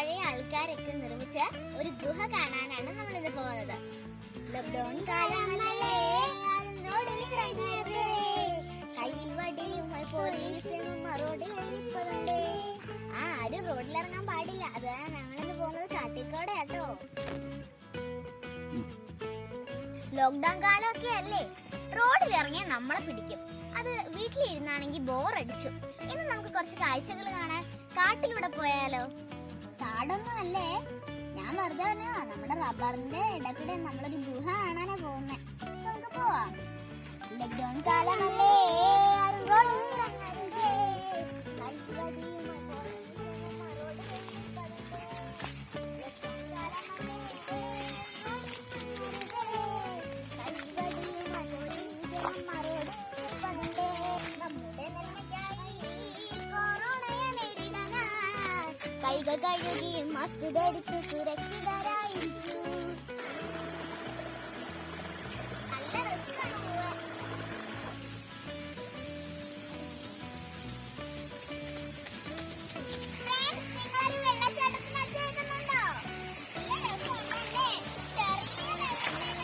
പഴയ ആൾക്കാരൊക്കെ നിർമ്മിച്ച ഒരു ഗുഹ കാണാനാണ് നമ്മൾ ഇന്ന് പോകുന്നത്. ലോക്ക്ഡൌൺ കാലമല്ലേ, കയ്യിൽ വടിയുമായി പോലീസും റോഡിൽ ഇരിപ്പതുണ്ട്. ആരും റോഡിലിറങ്ങാൻ പാടില്ല. അതാണ് ഞങ്ങളിന്ന് പോകുന്നത് കാട്ടിക്കോടെ കേട്ടോ. ലോക്ക്ഡൌൺ കാലമൊക്കെ അല്ലേ, റോഡിൽ ഇറങ്ങിയാൽ നമ്മളെ പിടിക്കും. അത് വീട്ടിലിരുന്നാണെങ്കിൽ ബോറടിച്ചു. ഇന്ന് നമുക്ക് കുറച്ച് കാഴ്ചകൾ കാണാൻ കാട്ടിലൂടെ പോയാലോ? കാടൊന്നും അല്ലേ, ഞാൻ വെറുതെ പറഞ്ഞാ നമ്മുടെ റബ്ബറിന്റെ ഇടയ്ക്കൂടെ നമ്മളൊരു ഗുഹ കാണാനാ പോകുന്നേ. നമുക്ക് പോവാം. ലോക്ക്ഡൌൺ കാലമല്ലേ, കൈകൾ കഴുകി മാസ്ക് ധരിച്ച് സുരക്ഷിതരായിരിക്കും. നല്ല രസമാണ് പോവാൻ. നിങ്ങളൊരു വെള്ളച്ചാട്ടത്തിന് അച്ഛനുണ്ടോ? നല്ല രസമുണ്ടല്ലേ, ചെറിയ വെള്ളച്ചാട്ടം.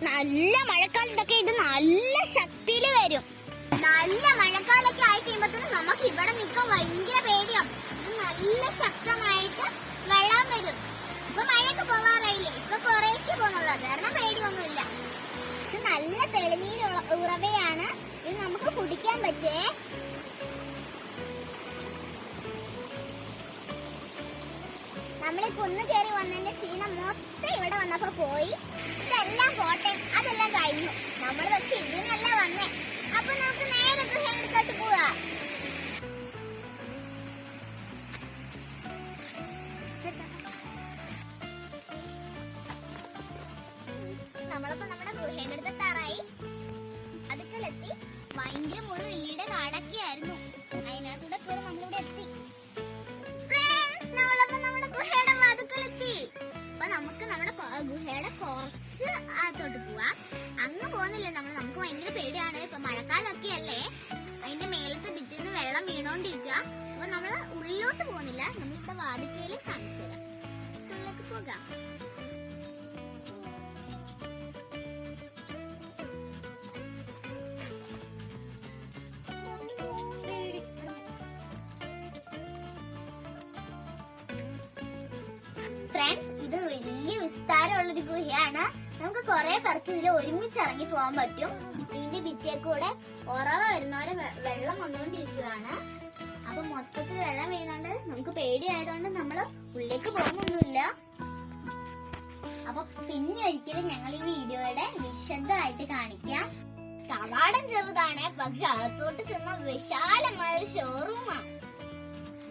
നല്ല മഴക്കാലത്തൊക്കെ ഇത് നല്ല ശക്തിയിൽ വരും. നല്ല മഴക്കാലൊക്കെ ആയി കഴിയുമ്പോഴത്തേനും നമുക്ക് ഇവിടെ നിൽക്കാൻ ഭയങ്കര പേടിയാണ്. നല്ല ശക്തമായിട്ട് വെള്ളം വരും. ഇപ്പൊ മഴയൊക്കെ പോവാറായില്ലേ, ഇപ്പൊ കുറേശ്ശെ പോകുന്നുള്ളൂ, കാരണം പേടിയൊന്നുമില്ല. ഇത് നല്ല തെളിനീര് ഉറവയാണ്. ഇത് നമുക്ക് കുടിക്കാൻ പറ്റേ. നമ്മൾ കുന്ന് കയറി വന്നതിന്റെ ക്ഷീണം മൊത്തം ഇവിടെ വന്നപ്പോ പോയി. ഇതെല്ലാം പോട്ടെ, അതെല്ലാം കഴിഞ്ഞു. നമ്മൾ പക്ഷെ ഇതിനല്ല വന്നേ. അപ്പൊ നമുക്ക് നേരെ ഗുഹയിലോട്ട് പോവാ. നമ്മളപ്പോ നമ്മുടെ ഗുഹയുടെ അടുത്ത് എത്താറായി. അടുക്കലെത്തി. ഭയങ്കര മുഴു വലിയുടെ കാടൊക്കെ ആയിരുന്നു. അതിനകത്തൂടെ കയറി നമ്മളിവിടെ എത്തി. ഗുഹയുടെ വാതുക്കലെത്തി. അപ്പൊ നമുക്ക് നമ്മുടെ ഗുഹയുടെ കുറച്ച് അകത്തോട്ട് പോവാം. അങ്ങ് പോകുന്നില്ല നമ്മൾ, നമുക്ക് ഭയങ്കര പേടിയാണ്. ഇപ്പൊ മഴക്കാലൊക്കെ അല്ലേ, അതിന്റെ മേലത്തെ ഭിത്തിന്ന് വെള്ളം വീണോണ്ടിരിക്കുക. അപ്പൊ നമ്മള് ഉള്ളിലോട്ട് പോകുന്നില്ല, നമ്മളിവിടെ വാതുക്കയില് കാണിച്ചു തരാം. ഉള്ളിലേക്ക് പോകാം. ഫ്രണ്ട്സ്, ഇത് വലിയ വിസ്താരമുള്ളൊരു ഗുഹയാണ്. നമുക്ക് കുറെ പേർക്ക് ഇതിൽ ഒരുമിച്ച് ഇറങ്ങി പോകാൻ പറ്റും. ഇതിന്റെ ഭിത്തിയെ കൂടെ ഉറവ വരുന്നവരെ വെള്ളം വന്നുകൊണ്ടിരിക്കുകയാണ്. അപ്പൊ മൊത്തത്തിൽ വെള്ളം വീഴുന്നുണ്ട്. നമുക്ക് പേടിയായതുകൊണ്ട് നമ്മള് ഉള്ളിലേക്ക് പോകുന്നൊന്നുമില്ല. അപ്പൊ പിന്നെ ഒരിക്കലും ഞങ്ങൾ ഈ വീഡിയോയുടെ വിശദമായിട്ട് കാണിക്കാം. കവാടം ചെറുതാണ്, പക്ഷെ അകത്തോട്ട് ചെന്ന വിശാലമായ ഒരു ഷോറൂമാണ്.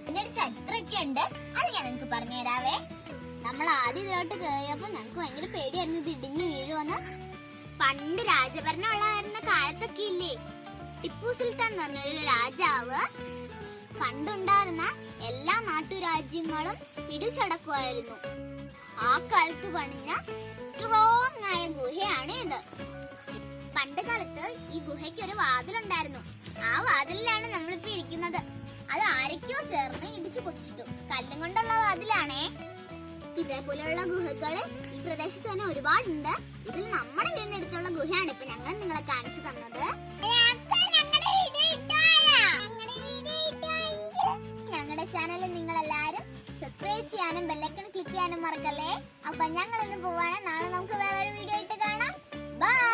പിന്നെ ഒരു ചരിത്രമൊക്കെ ഉണ്ട്, അത് ഞാൻ നിങ്ങൾക്ക് പറഞ്ഞു തരാവേ. നമ്മൾ ആദ്യം ഇതിലോട്ട് കയറിയപ്പോ ഞങ്ങൾക്ക് ഭയങ്കര പേടിയായിരുന്നു ഇത് ഇടിഞ്ഞു വീഴുവന്ന്. പണ്ട് രാജഭരണം ഉള്ളായിരുന്ന കാലത്തൊക്കെ ഇല്ലേ, ടിപ്പു സുൽത്താൻ എന്ന് പറഞ്ഞൊരു രാജാവ് പണ്ടുണ്ടായിരുന്ന എല്ലാ നാട്ടുരാജ്യങ്ങളും പിടിച്ചടക്കുമായിരുന്നു. ആ കാലത്ത് പണിഞ്ഞ സ്ട്രോങ് ആയ ഗുഹയാണ് ഇത്. പണ്ട് കാലത്ത് ഈ ഗുഹയ്ക്ക് ഒരു വാതിലുണ്ടായിരുന്നു. ആ വാതിലിലാണ് നമ്മളിപ്പോ ഇരിക്കുന്നത്. അത് ആരൊക്കെയോ ചേർന്ന് ഇടിച്ചു പൊട്ടിച്ചിട്ടു. കല്ലും കൊണ്ടുള്ള വാതിലാണേ. ഇതേപോലെയുള്ള ഗുഹകള് ഈ പ്രദേശത്ത് തന്നെ ഒരുപാടുണ്ട്. ഇതിൽ നമ്മുടെ വീടിനടുത്തുള്ള ഗുഹയാണ് ഇപ്പൊ ഞങ്ങൾ നിങ്ങളെ കാണിച്ചു തന്നത്. ഞങ്ങളുടെ ചാനൽ നിങ്ങൾ എല്ലാരും സബ്സ്ക്രൈബ് ചെയ്യാനും ബെല്ലൈക്കൺ ക്ലിക്ക് ചെയ്യാനും മറക്കല്ലേ. അപ്പൊ ഞങ്ങൾ ഇന്ന് പോവാണ്. നാളെ നമുക്ക് വേറൊരു വീഡിയോ ആയിട്ട് കാണാം. ബൈ.